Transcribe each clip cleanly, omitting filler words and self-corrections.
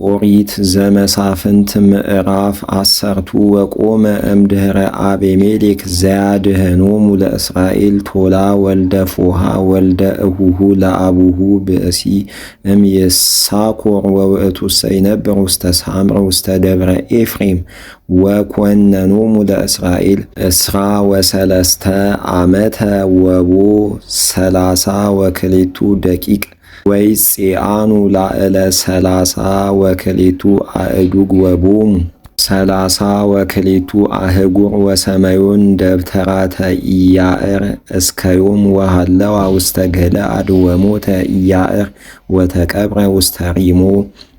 ኦሪት ዘመሳፍንት ምዕራፍ 10 ወቆመ እምድኅረ አቤሜሌክ ዘያድኅኖሙ ለእስራኤል ቶላ ወልደ ፎሃ ወልደ እሁሁ ለአቡሁ ብእሲ እምይሳኮር ወውእቱሰ ይነብር ውስተ ሳምር ውስተ ደብረ ኤፍሬም ወኰነኖሙ ለእስራኤል እስራ ወሰለስተ ዓመተ ወቦ 32 ደቂቅ ወይፄአኑ ላዕለ 32 አእዱግ ወቦሙ 32 አህጉር ወሰማዩን ደብተራተ ኢያዕር እስከዮም ወሃለዋ ውስተ ገለዓድ ወሞተ ኢያዕር ወተቀብረ ውስተ ሪሞ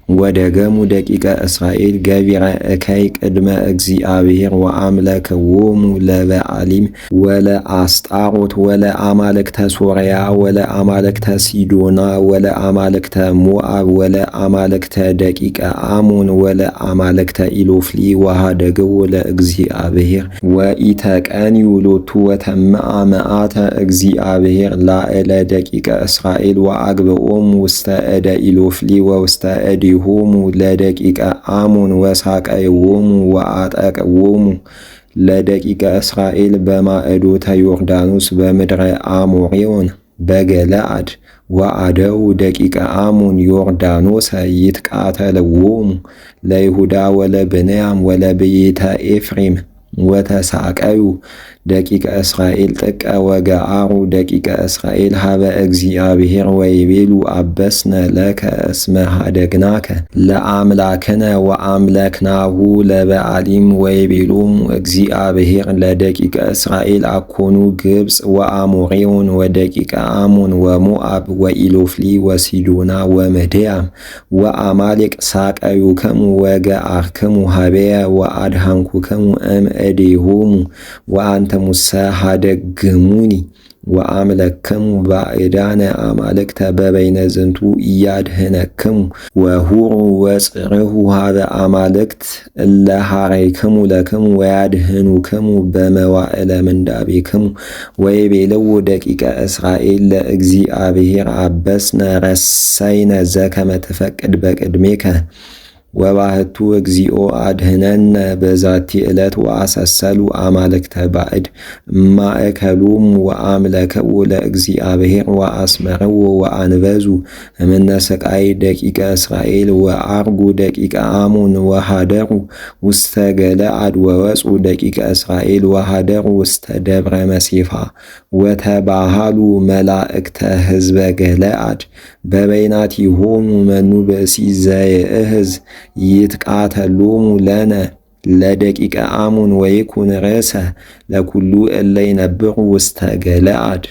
ወደገሙ ደቂቀ እስራኤል ገቢረ እከይ ቅድመ እግዚአብሔር ወአምለክዎሙ ለበዓሊም ወለአስጣሮት ወለአማልክተ ሶርያ ወለአማልክተ ሲዶና ወለአማልክተ ሞዓብ ወለአማልክተ ደቂቀ አሞን ወለአማልክተ ኢሎፍሊ ወሃደግዎ ለእግዚአብሔር ወኢተቀንዩ ሎቱ ወተመአ መዓተ እግዚአብሔር ላዕለ ደቂቀ እስራኤል ወአግብኦሙ ውስተ እደ ኢሎፍሊ ወውስተ እደ ሆሙ ለደቂቀ አሞን ወሳቀይዎሙ ወአጠቅዎሙ ለደቂቀ እስራኤል በማዕዶተ ዮርዳኖስ በምድረ አሞሬዎን በገለዓድ ወአደው ደቂቀ አሞን ዮርዳኖሰ ይትቃተልዎሙ ለይሁዳ ወለብንያም ወለብይተ ኤፍሬም ወተሳቀዩ ደቂቀ እስራኤል ጥቀ ወገአሩ ደቂቀ እስራኤል ሀበ እግዚአብሔር ወይቤሉ አበስነ ለከ እስመ ሀደግናከ ለአምላክነ ወአምለክናሁ ለበዓሊም ወይቤሎሙ እግዚአብሔር ለደቂቀ እስራኤል አኮኑ ግብፅ ወአሞሬውን ወደቂቀ አሞን ወሞዓብ ወኢሎፍሊ ወሲዶና ወምድያም ወአማሌቅ ሳቀዩክሙ ወገአርክሙ ሀቤየ ወአድኃንኩክሙ እምእዴሆሙ ወአንተ ሙሰ ሀደግሙኒ ወአምለክሙ ባዕዳነ አማልክተ በበይነ ዝንቱ እያድኅነክሙ ወሁሩ ወጽርሑ ሀበ አማልክት እለ ሐረይክሙ ለክሙ ወያድኅኑክሙ በመዋዕለ ምንዳቤክሙ ወይቤልዎ ደቂቀ እስራኤል ለእግዚአብሔር አበስነ ረሰይነ ዘከመ ትፈቅድ በቅድሜከ ወባህቱ እግዚኦ አድኅነነ በዛቲ ዕለት ወአሰሰሉ አማልክተ ባዕድ ማእከሎሙ ወአምለክዎ ለእግዚአብሔር ወአስመርዎ ወአንበዙ እምነ ስቃይ ደቂቀ እስራኤል ወአርጉ ደቂቀ አሞን ወሃደሩ ውስተ ገለዓድ ወወፁ ደቂቀ እስራኤል ወሃደሩ ውስተ ደብረ መሴፋ ወተባሃሉ መላእክተ ሕዝበ ገለዓድ በበይናቲሆሙ መኑ ብእሲ ዘየእህዝ ይትቃተሎሙ ለነ ለደቂቀ አሞን ወይኩን ርእሰ ለኩሉ እለ ይነብሩ ውስተ ገለዓድ